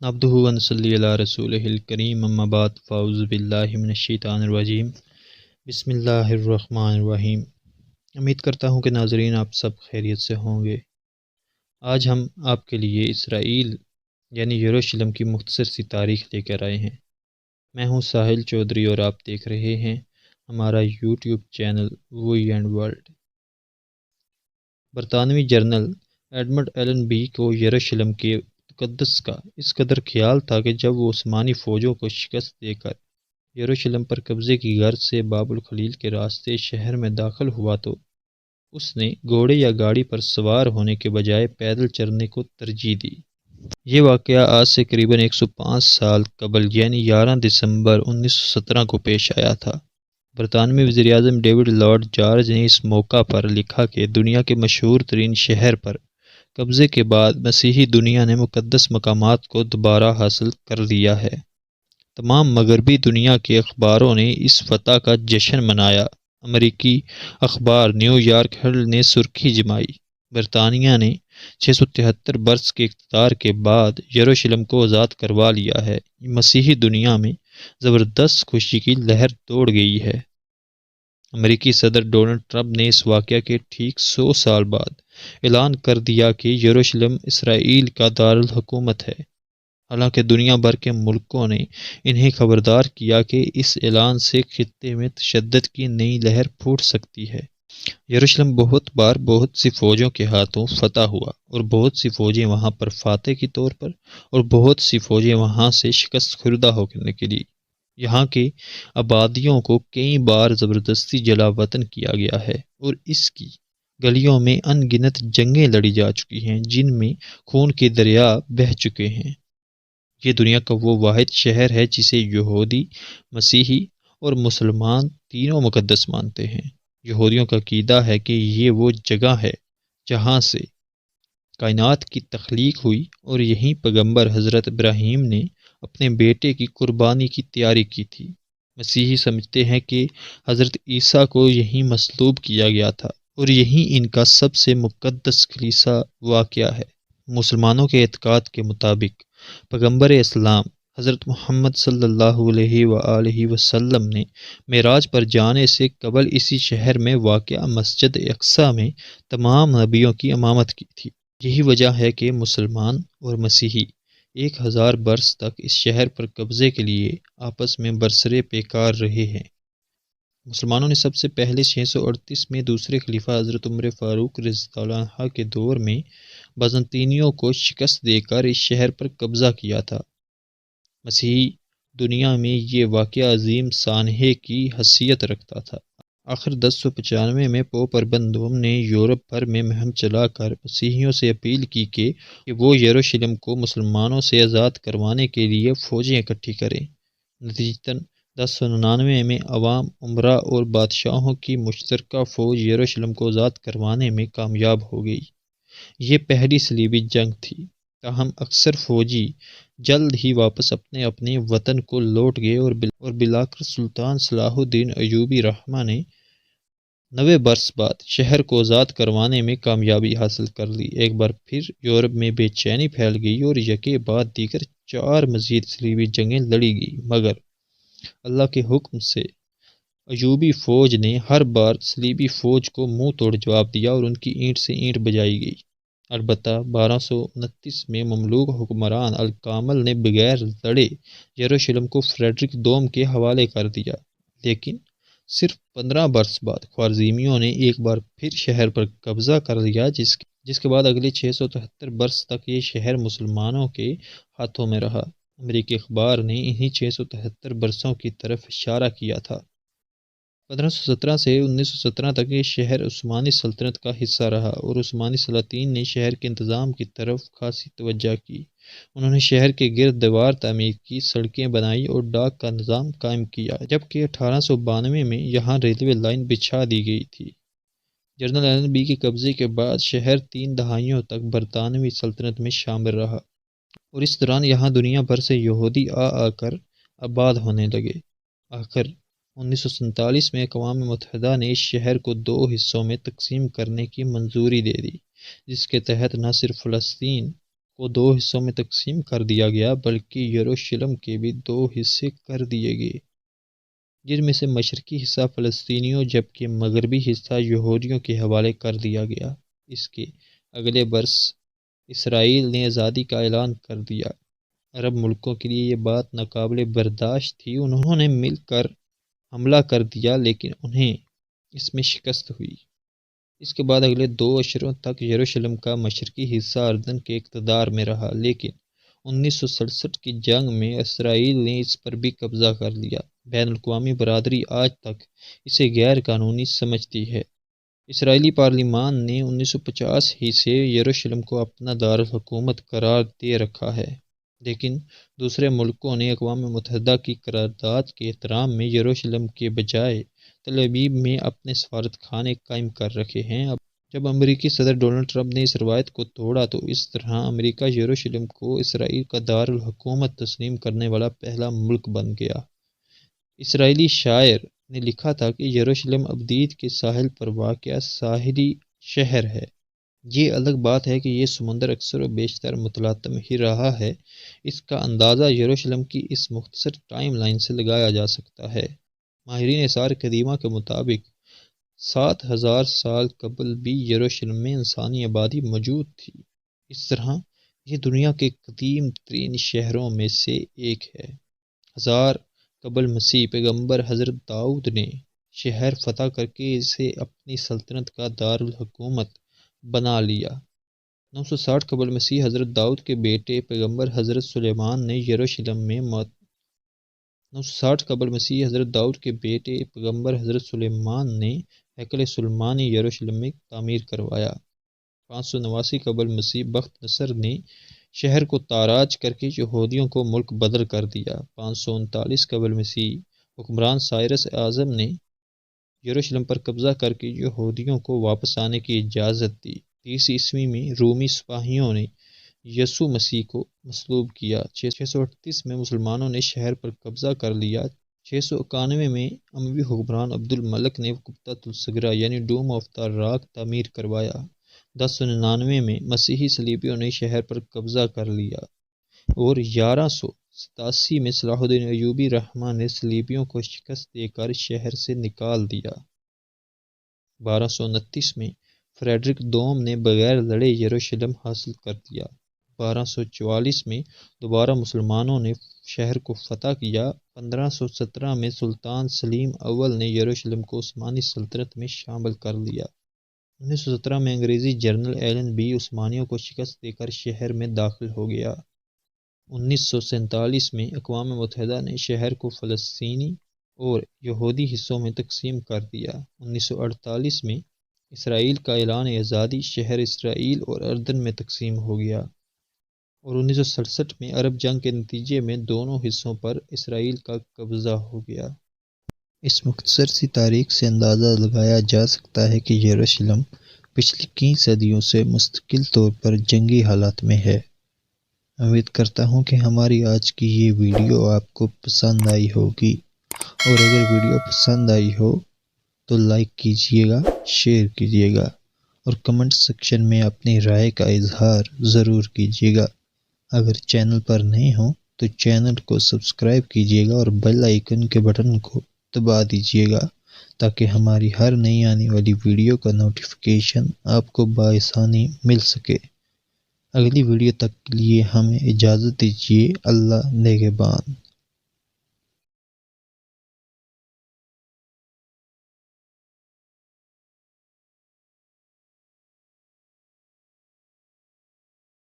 عبدہ ونصلی علی رسولہ الکریم اما بعد فاعوذ باللہ من الشیطان الرجیم بسم اللہ الرحمن الرحیم۔ امید کرتا ہوں کہ ناظرین آپ سب خیریت سے ہوں گے۔ آج ہم آپ کے لیے اسرائیل یعنی یروشلم کی مختصر سی تاریخ لے کر آئے ہیں۔ میں ہوں ساحل چودھری اور آپ دیکھ رہے ہیں ہمارا YouTube channel V and World. برطانوی جنرل ایڈمنڈ ایلن بی کو یروشلم کے مقدس کا اس قدر خیال تھا کہ جب وہ عثمانی فوجوں کو شکست دے کر یروشلم پر قبضے کی غرض سے باب الخلیل کے راستے شہر میں داخل ہوا تو اس نے گھوڑے یا گاڑی پر سوار ہونے کے بجائے پیدل چلنے کو ترجیح دی۔ یہ واقعہ آج سے قریباً 105 سال قبل یعنی 11 دسمبر 1917 کو پیش آیا تھا۔ برطانوی وزیر اعظم ڈیوڈ لارڈ جارج نے اس موقع پر لکھا کہ دنیا کے مشہور ترین شہر پر قبضے کے بعد مسیحی دنیا نے مقدس مقامات کو دوبارہ حاصل کر لیا ہے۔ تمام مغربی دنیا کے اخباروں نے اس فتح کا جشن منایا۔ امریکی اخبار نیو یارک ہیرلڈ نے سرخی جمائی، برطانیہ نے 673 برس کے اقتدار کے بعد یروشلم کو آزاد کروا لیا ہے۔ مسیحی دنیا میں زبردست خوشی کی لہر دوڑ گئی ہے۔ امریکی صدر ڈونلڈ ٹرمپ نے اس واقعہ کے ٹھیک 100 سال بعد اعلان کر دیا کہ یروشلم اسرائیل کا دارالحکومت ہے۔ حالانکہ دنیا بھر کے ملکوں نے انہیں خبردار کیا کہ اس اعلان سے خطے میں تشدد کی نئی لہر پھوٹ سکتی ہے۔ یروشلم بہت بار بہت سی فوجوں کے ہاتھوں فتح ہوا اور بہت سی فوجیں وہاں پر فاتح کے طور پر اور بہت سی فوجیں وہاں سے شکست خوردہ ہونے کے لیے۔ یہاں کے آبادیوں کو کئی بار زبردستی جلا وطن کیا گیا ہے اور اس کی گلیوں میں ان گنت جنگیں لڑی جا چکی ہیں جن میں خون کے دریا بہہ چکے ہیں۔ یہ دنیا کا وہ واحد شہر ہے جسے یہودی، مسیحی اور مسلمان تینوں مقدس مانتے ہیں۔ یہودیوں کا عقیدہ ہے کہ یہ وہ جگہ ہے جہاں سے کائنات کی تخلیق ہوئی اور یہیں پیغمبر حضرت ابراہیم نے اپنے بیٹے کی قربانی کی تیاری کی تھی۔ مسیحی سمجھتے ہیں کہ حضرت عیسیٰ کو یہیں مصلوب کیا گیا تھا اور یہیں ان کا سب سے مقدس کلیسا واقع ہے۔ مسلمانوں کے اعتقاد کے مطابق پیغمبر اسلام حضرت محمد صلی اللہ علیہ وآلہ وسلم نے معراج پر جانے سے قبل اسی شہر میں واقع مسجد اقصیٰ میں تمام نبیوں کی امامت کی تھی۔ یہی وجہ ہے کہ مسلمان اور مسیحی 1000 برس تک اس شہر پر قبضے کے لیے آپس میں برسرے پیکار رہے ہیں۔ مسلمانوں نے سب سے پہلے 638 میں دوسرے خلیفہ حضرت عمر فاروق رضی اللہ عنہ کے دور میں بازنطینیوں کو شکست دے کر اس شہر پر قبضہ کیا تھا۔ مسیحی دنیا میں یہ واقعہ عظیم سانحے کی حیثیت رکھتا تھا۔ آخر 1095 میں پوپ اربن دوم نے یورپ بھر میں مہم چلا کر مسیحیوں سے اپیل کی کہ وہ یروشلم کو مسلمانوں سے آزاد کروانے کے لیے فوجیں اکٹھی کریں۔ نتیجتاً 1099 میں عوام، امراء اور بادشاہوں کی مشترکہ فوج یروشلم کو آزاد کروانے میں کامیاب ہو گئی۔ یہ پہلی صلیبی جنگ تھی، تاہم اکثر فوجی جلد ہی واپس اپنے اپنے وطن کو لوٹ گئے اور بالآخر سلطان صلاح الدین ایوبی رحمہ نے 90 برس بعد شہر کو آزاد کروانے میں کامیابی حاصل کر لی۔ ایک بار پھر یورپ میں بے چینی پھیل گئی اور یکے بعد دیگر 4 مزید صلیبی جنگیں لڑی گئی، مگر اللہ کے حکم سے ایوبی فوج نے ہر بار صلیبی فوج کو منہ توڑ جواب دیا اور ان کی اینٹ سے اینٹ بجائی گئی۔ البتہ 1229 میں مملوک حکمران الکامل نے بغیر لڑے یروشلم کو فریڈرک دوم کے حوالے کر دیا، لیکن صرف 15 برس بعد خوارزمیوں نے ایک بار پھر شہر پر قبضہ کر لیا، جس کے بعد اگلے 673 برس تک یہ شہر مسلمانوں کے ہاتھوں میں رہا۔ امریکی اخبار نے انہی 673 برسوں کی طرف اشارہ کیا تھا۔ 1517 سے 1917 تک یہ شہر عثمانی سلطنت کا حصہ رہا اور عثمانی سلاطین نے شہر کے انتظام کی طرف خاصی توجہ کی۔ انہوں نے شہر کے گرد دیوار تعمیر کی، سڑکیں بنائی اور ڈاک کا نظام قائم کیا، جبکہ 1892 میں یہاں ریلوے لائن بچھا دی گئی تھی۔ جنرل ایلن بی کے قبضے کے بعد شہر 3 دہائیوں تک برطانوی سلطنت میں شامل رہا اور اس دوران یہاں دنیا بھر سے یہودی آ کر آباد ہونے لگے۔ آخر 1947 میں اقوام متحدہ نے اس شہر کو 2 حصوں میں تقسیم کرنے کی منظوری دے دی، جس کے تحت نہ صرف فلسطین کو 2 حصوں میں تقسیم کر دیا گیا بلکہ یروشلم کے بھی 2 حصے کر دیے گئے، جن میں سے مشرقی حصہ فلسطینیوں جبکہ مغربی حصہ یہودیوں کے حوالے کر دیا گیا۔ اس کے اگلے برس اسرائیل نے آزادی کا اعلان کر دیا۔ عرب ملکوں کے لیے یہ بات ناقابل برداشت تھی، انہوں نے مل کر حملہ کر دیا لیکن انہیں اس میں شکست ہوئی۔ اس کے بعد اگلے 2 عشروں تک یروشلم کا مشرقی حصہ اردن کے اقتدار میں رہا، لیکن 1967 کی جنگ میں اسرائیل نے اس پر بھی قبضہ کر لیا۔ بین الاقوامی برادری آج تک اسے غیر قانونی سمجھتی ہے۔ اسرائیلی پارلیمان نے 1950 ہی سے یروشلم کو اپنا دارالحکومت قرار دے رکھا ہے، لیکن دوسرے ملکوں نے اقوام متحدہ کی قرارداد کے احترام میں یروشلم کے بجائے تل ابیب میں اپنے سفارت خانے قائم کر رکھے ہیں۔ جب امریکی صدر ڈونلڈ ٹرمپ نے اس روایت کو توڑا تو اس طرح امریکہ یروشلم کو اسرائیل کا دارالحکومت تسلیم کرنے والا پہلا ملک بن گیا۔ اسرائیلی شاعر نے لکھا تھا کہ یروشلم ابدیت کے ساحل پر واقع ساحلی شہر ہے۔ یہ الگ بات ہے کہ یہ سمندر اکثر و بیشتر متلاطم ہی رہا ہے۔ اس کا اندازہ یروشلم کی اس مختصر ٹائم لائن سے لگایا جا سکتا ہے۔ ماہرین آثار قدیمہ کے مطابق 7000 سال قبل بھی یروشلم میں انسانی آبادی موجود تھی۔ اس طرح یہ دنیا کے قدیم ترین شہروں میں سے ایک ہے۔ 1000 قبل مسیح پیغمبر حضرت داؤد نے شہر فتح کر کے اسے اپنی سلطنت کا دارالحکومت بنا لیا۔ 960 قبل مسیح حضرت داؤد کے بیٹے پیغمبر حضرت سلیمان نے یروشلم میں 960 قبل مسیح حضرت داؤد کے بیٹے پیغمبر حضرت سلیمان نے ہیکل سلیمانی یروشلم میں تعمیر کروایا۔ 589 قبل مسیح بخت نصر نے شہر کو تاراج کر کے یہودیوں کو ملک بدر کر دیا۔ 539 قبل مسیح حکمران سائرس اعظم نے یروشلم پر قبضہ کر کے یہودیوں کو واپس آنے کی اجازت دی۔ 30 عیسوی میں رومی سپاہیوں نے یسوع مسیح کو مصلوب کیا۔ 638 میں مسلمانوں نے شہر پر قبضہ کر لیا۔ 691 میں اموی حکمران عبد الملک نے قبۃ الصغریٰ یعنی ڈوم آف دا راک تعمیر کروایا۔ 1099 میں مسیحی صلیبیوں نے شہر پر قبضہ کر لیا اور 1187 میں صلاح الدین ایوبی رحمہ نے صلیبیوں کو شکست دے کر شہر سے نکال دیا۔ 1229 میں فریڈرک دوم نے بغیر لڑے یروشلم حاصل کر دیا۔ 1244 میں دوبارہ مسلمانوں نے شہر کو فتح کیا۔ 1517 میں سلطان سلیم اول نے یروشلم کو عثمانی سلطنت میں شامل کر لیا۔ 1917 میں انگریزی جنرل ایلن بی عثمانیوں کو شکست دے کر شہر میں داخل ہو گیا۔ 1947 میں اقوام متحدہ نے شہر کو فلسطینی اور یہودی حصوں میں تقسیم کر دیا۔ 1948 میں اسرائیل کا اعلان آزادی، شہر اسرائیل اور اردن میں تقسیم ہو گیا، اور 1967 میں عرب جنگ کے نتیجے میں دونوں حصوں پر اسرائیل کا قبضہ ہو گیا۔ اس مختصر سی تاریخ سے اندازہ لگایا جا سکتا ہے کہ یروشلم پچھلی کئی صدیوں سے مستقل طور پر جنگی حالات میں ہے۔ امید کرتا ہوں کہ ہماری آج کی یہ ویڈیو آپ کو پسند آئی ہوگی، اور اگر ویڈیو پسند آئی ہو تو لائک کیجیے گا، شیئر کیجیے گا اور کمنٹ سیکشن میں اپنی رائے کا اظہار ضرور کیجیے گا۔ اگر چینل پر نئے ہوں تو چینل کو سبسکرائب کیجیے گا اور بیل آئیکن کے بٹن کو دبا دیجیے گا تاکہ ہماری ہر نئی آنے والی ویڈیو کا نوٹیفیکیشن آپ کو بآسانی مل سکے۔ اگلی ویڈیو تک کے لیے ہمیں اجازت دیجیے۔ اللہ نگہبان۔